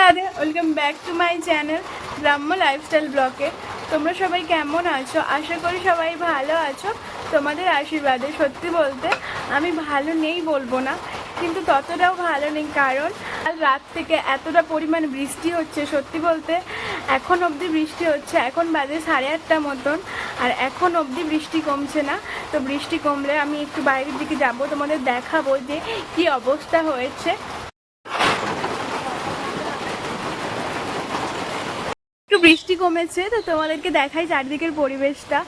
Radhe, welcome back to my channel Brahmo lifestyle ব্লগে। তোমরা সবাই কেমন আছো? আশা করি সবাই ভালো আছো তোমাদের আশীর্বাদে। সত্যি বলতে আমি ভালো নেই বলবো না, কিন্তু ততটাও ভালো নেই, কারণ কাল রাত থেকে এতটা পরিমাণ বৃষ্টি হচ্ছে। সত্যি বলতে এখন অবধি বৃষ্টি হচ্ছে, এখন বাজে 8:30 মতন, আর এখন অবধি বৃষ্টি কমছে না। তো বৃষ্টি কমলে আমি একটু বাইরের দিকে যাব, তোমাদের দেখাবো যে কী অবস্থা হয়েছে। একটু বৃষ্টি কমেছে তো তোমাদেরকে দেখাই চারদিকের পরিবেশটা।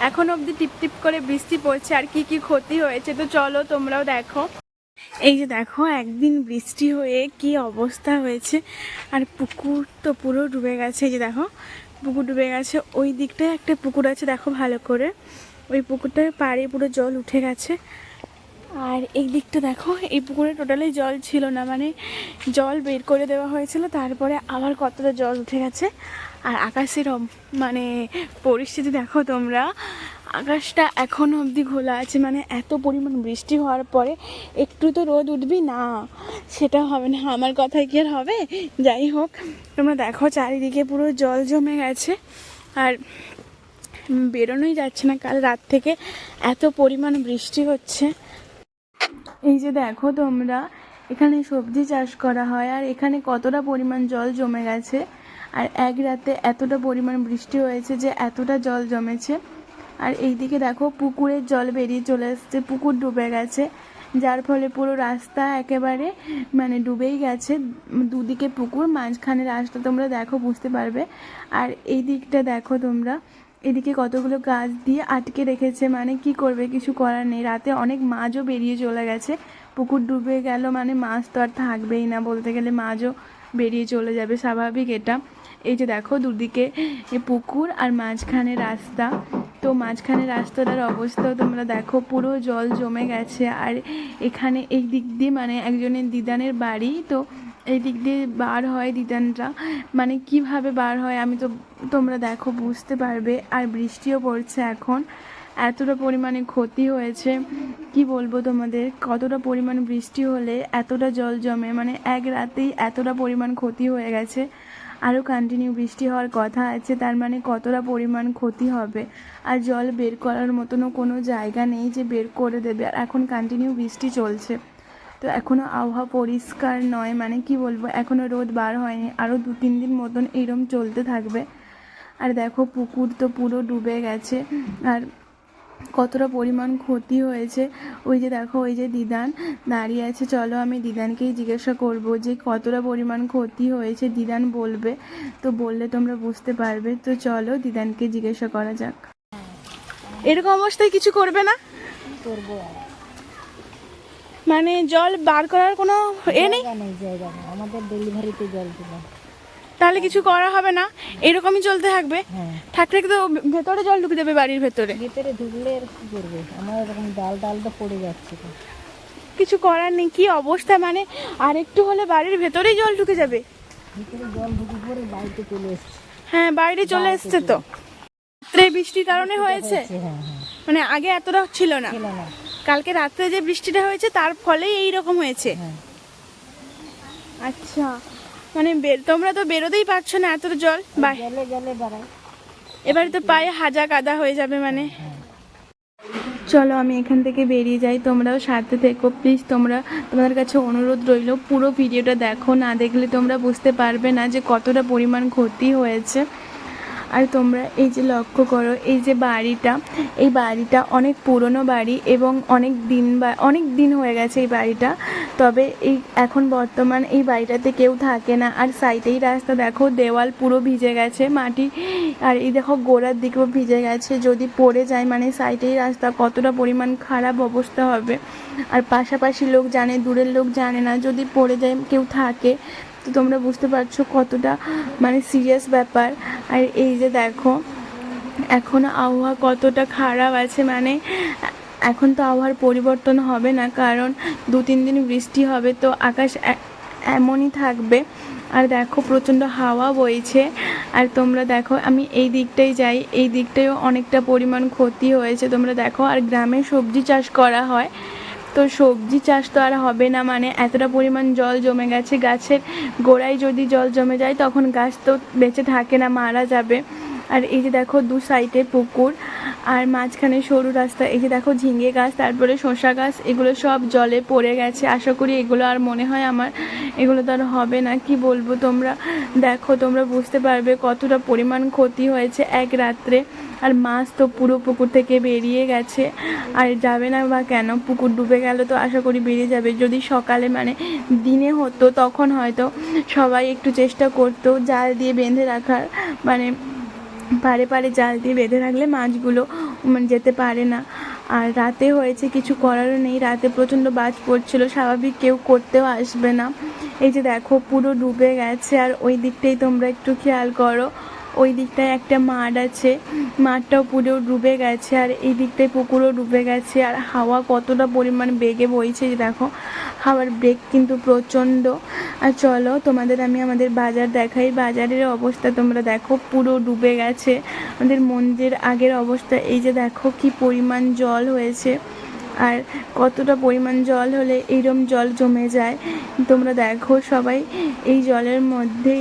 এখন অবধি টিপ টিপ করে বৃষ্টি পড়ছে, আর কি কি ক্ষতি হয়েছে তো চলো তোমরাও দেখো। এই যে দেখো, একদিন বৃষ্টি হয়ে কি অবস্থা হয়েছে, আর পুকুর তো পুরো ডুবে গেছে। এই যে দেখো, পুকুর ডুবে গেছে। ওই দিকটায় একটা পুকুর আছে, দেখো ভালো করে, ওই পুকুরটার পাড়ে পুরো জল উঠে গেছে। আর এই দিকটা দেখো, এই পুকুরে টোটালি জল ছিল না, মানে জল বের করে দেওয়া হয়েছিল, তারপরে আবার কতটা জল উঠে গেছে। আর আকাশের মানে পরিস্থিতি দেখো তোমরা, আকাশটা এখনও অবধি ঘোলা আছে। মানে এত পরিমাণ বৃষ্টি হওয়ার পরে একটু তো রোদ উঠবি না, সেটা হবে না। আমার কথায় কি আর হবে? যাই হোক, তোমরা দেখো চারিদিকে পুরো জল জমে গেছে, আর বেরোনোই যাচ্ছে না। কাল রাত থেকে এত পরিমাণ বৃষ্টি হচ্ছে। এই যে দেখো তোমরা, এখানে সবজি চাষ করা হয়, আর এখানে কতটা পরিমাণ জল জমে গেছে। আর এক রাতে এতটা পরিমাণ বৃষ্টি হয়েছে যে এতটা জল জমেছে। আর এই দিকে দেখো, পুকুরের জল বেরিয়ে চলে এসছে, পুকুর ডুবে গেছে, যার ফলে পুরো রাস্তা একেবারে মানে ডুবেই গেছে। দুদিকে পুকুর, মাঝখানে রাস্তা, তোমরা দেখো বুঝতে পারবে। আর এই দিকটা দেখো তোমরা, এদিকে কতগুলো গাছ দিয়ে আটকে রেখেছে, মানে কি করবে, কিছু করার নেই। রাতে অনেক মাছও বেরিয়ে চলে গেছে, পুকুর ডুবে গেল মানে মাছ তো আর থাকবেই না, বলতে গেলে মাছও বেরিয়ে চলে যাবে, স্বাভাবিক এটা। এই যে দেখো দুদিকে পুকুর আর মাঝখানে রাস্তা, তো মাঝখানে রাস্তাটার অবস্থাও তোমরা দেখো, পুরো জল জমে গেছে। আর এখানে এই দিক দিয়ে মানে একজনের দিদানের বাড়ি, তো এই দিক দিয়ে বার হয় দিদানরা, মানে কিভাবে বার হয় আমি তো, তোমরা দেখো বুঝতে পারবে। আর বৃষ্টিও পড়ছে এখন, এতটা পরিমাণে ক্ষতি হয়েছে কি বলবো তোমাদের। কতটা পরিমাণ বৃষ্টি হলে এতটা জল জমে, মানে এক রাতেই এতটা পরিমাণ ক্ষতি হয়ে গেছে। আরও কন্টিনিউ বৃষ্টি হওয়ার কথা আছে, তার মানে কতটা পরিমাণ ক্ষতি হবে। আর জল বের করার মতনও কোনো জায়গা নেই যে বের করে দেবে। আর এখন কন্টিনিউ বৃষ্টি চলছে, তো এখনও আবহাওয়া পরিষ্কার নয়, মানে কি বলবো, এখনও রোদ বার হয়নি, আরও 2-3 দিন মতন এরম চলতে থাকবে। আর দেখো পুকুর তো পুরো ডুবে গেছে, আর কতটা পরিমাণ ক্ষতি হয়েছে। ওই যে দেখো, ওই যে দিদান দাঁড়িয়ে আছে, চলো আমি দিদানকেই জিজ্ঞাসা করব যে কতটা পরিমাণ ক্ষতি হয়েছে। দিদান বলবে, তো বললে তোমরা বুঝতে পারবে। তো চলো দিদানকে জিজ্ঞাসা করা যাক। এরকম অবস্থায় কিছু করবে না? করবো মানে জল বার করার কোনো নেই, জায়গা নেই আমাদের, ডেলিভারিতে জল দিল, তাহলে কিছু করা হবে না, এরকমই চলতে থাকবে। হ্যাঁ থাকলে তো ভেতরে জল ঢুকে দেবে, বাড়ির ভেতরে। ভিতরে ঢুকলে আর কি করবে, আমার এরকম ডালটা পড়ে যাচ্ছে তো। কিছু করার নেই, কি অবস্থা, মানে আর একটু হলে বাড়ির ভেতরেই জল ঢুকে যাবে। ভিতরে জল ঢুকে পড়ে বাড়িতে চলে এসছে। হ্যাঁ, বাইরে চলে এসছে তো, রাত্রে বৃষ্টির কারণে হয়েছে। হ্যাঁ হ্যাঁ, মানে আগে এতটা ছিল না, ছিল না। কালকে রাত্রে যে বৃষ্টিটা হয়েছে তার ফলেই এই রকম হয়েছে। হ্যাঁ আচ্ছা, মানে তোমরা তো বেরোতেই পারছো না, এত জল গেলে গেলে বাড়ায়। এবারে তো পায়ে হাজা কাদা হয়ে যাবে মানে। চলো আমি এখান থেকে বেরিয়ে যাই, তোমরাও সাথে থেকো প্লিজ। তোমাদের কাছে অনুরোধ রইল, পুরো ভিডিওটা দেখো, না দেখলে তোমরা বুঝতে পারবে না যে কতটা পরিমাণ ক্ষতি হয়েছে। আর তোমরা এই যে লক্ষ্য করো, এই যে বাড়িটা, এই বাড়িটা অনেক পুরনো বাড়ি, এবং অনেক দিন হয়ে গেছে এই বাড়িটা। তবে এখন বর্তমান এই বাড়িটাতে কেউ থাকে না। আর সাইডেই রাস্তা দেখো, দেওয়াল পুরো ভিজে গেছে মাটি, আর এই দেখো গোড়ার দিকেও ভিজে গেছে। যদি পড়ে যায় মানে সাইডেই রাস্তা, কতটা পরিমাণ খারাপ অবস্থা হবে। আর পাশাপাশি লোক জানে, দূরের লোক জানে না, যদি পড়ে যায় কেউ থাকে, তো তোমরা বুঝতে পারছো কতটা মানে সিরিয়াস ব্যাপার। আর এই যে দেখো, এখন আবহাওয়া কতটা খারাপ আছে, মানে এখন তো আবহাওয়ার পরিবর্তন হবে না, কারণ 2-3 দিন বৃষ্টি হবে, তো আকাশ এমনই থাকবে। আর দেখো প্রচণ্ড হাওয়া বইছে। আর তোমরা দেখো, আমি এই দিকটাই যাই, এই দিকটায়ও অনেকটা পরিমাণ ক্ষতি হয়েছে তোমরা দেখো। আর গ্রামে সবজি চাষ করা হয়, তো সবজি চাষ তো আর হবে না, মানে এতটা পরিমাণ জল জমে গেছে, গাছের গোড়ায় যদি জল জমে যায় তখন গাছ তো বেঁচে থাকে না, মারা যাবে। আর এই যে দেখো দু সাইডে পুকুর আর মাঝখানে সরু রাস্তা, এই যে দেখো ঝিঙে গাছ, তারপরে শসা গাছ, এগুলো সব জলে পড়ে গেছে। আশা করি এগুলো আর মনে হয় আমার এগুলো তো আর হবে না। কি বলবো, তোমরা দেখো, তোমরা বুঝতে পারবে কতটা পরিমাণ ক্ষতি হয়েছে এক রাত্রে। আর মাছ তো পুরো পুকুর থেকে বেরিয়ে গেছে, আর যাবে না বা কেন, পুকুর ডুবে গেল তো আশা করি বেরিয়ে যাবে। যদি সকালে মানে দিনে হতো তখন হয়তো সবাই একটু চেষ্টা করতো জাল দিয়ে বেঁধে রাখার, মানে পাড়ে পাড়ে জাল দিয়ে বেঁধে রাখলে মাছগুলো যেতে পারে না। আর রাতে হয়েছে, কিছু করারও নেই, রাতে প্রচণ্ড বাজ পড়ছিল, স্বাভাবিক কেউ করতেও আসবে না। এই যে দেখো পুরো ডুবে গেছে। আর ওই দিকটাই তোমরা একটু খেয়াল করো, ওই দিকটায় একটা মাঠ আছে, মাঠটাও পুরো ডুবে গেছে, আর এই দিকটায় পুকুরও ডুবে গেছে। আর হাওয়া কতটা পরিমাণ বেগে বইছে, যে দেখো হাওয়ার বেগ কিন্তু প্রচণ্ড। আর চলো তোমাদের আমি আমাদের বাজার দেখাই, বাজারের অবস্থা তোমরা দেখো, পুরো ডুবে গেছে। আমাদের মন্দির আগের অবস্থা, এই যে দেখো কি পরিমাণ জল হয়েছে, আর কতটা পরিমাণ জল হলে এইরকম জল জমে যায় তোমরা দেখো। সবাই এই জলের মধ্যে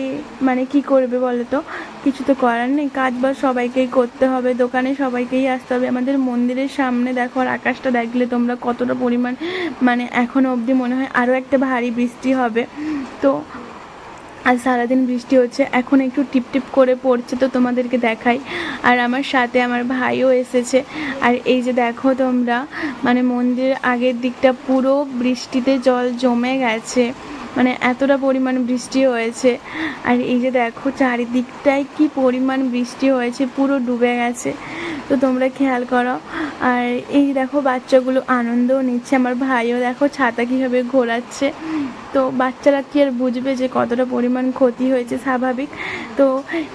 মানে কি করবে বলো তো, কিছু তো করার নেই, কাজ বাজ সবাইকেই করতে হবে, দোকানে সবাইকেই আসতে হবে। আমাদের মন্দিরের সামনে দেখো, আর আকাশটা দেখলে তোমরা কতটা পরিমাণ, মানে এখনও অবধি মনে হয় আরও একটা ভারী বৃষ্টি হবে। তো আজ সারাদিন বৃষ্টি হচ্ছে, এখন একটু টিপ টিপ করে পড়ছে, তো তোমাদেরকে দেখাই। আর আমার সাথে আমার ভাইও এসেছে। আর এই যে দেখো তোমরা, মানে মন্দিরের আগের দিকটা পুরো বৃষ্টিতে জল জমে গেছে, মানে এতটা পরিমাণ বৃষ্টি হয়েছে। আর এই যে দেখো চারিদিকটায় কি পরিমাণ বৃষ্টি হয়েছে, পুরো ডুবে গেছে, তো তোমরা খেয়াল করো। আর এই দেখো বাচ্চাগুলো আনন্দও নিচ্ছে, আমার ভাইও দেখো ছাতা কীভাবে ঘোরাচ্ছে। তো বাচ্চারা কি আর বুঝবে যে কতটা পরিমাণ ক্ষতি হয়েছে, স্বাভাবিক। তো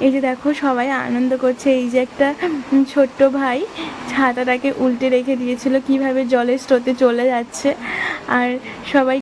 এই যে দেখো সবাই আনন্দ করছে। এই যে একটা ছোট্ট ভাই ছাতাটাকে উল্টে রেখে দিয়েছিল, কিভাবে জলের স্রোতে চলে যাচ্ছে। আর সবাই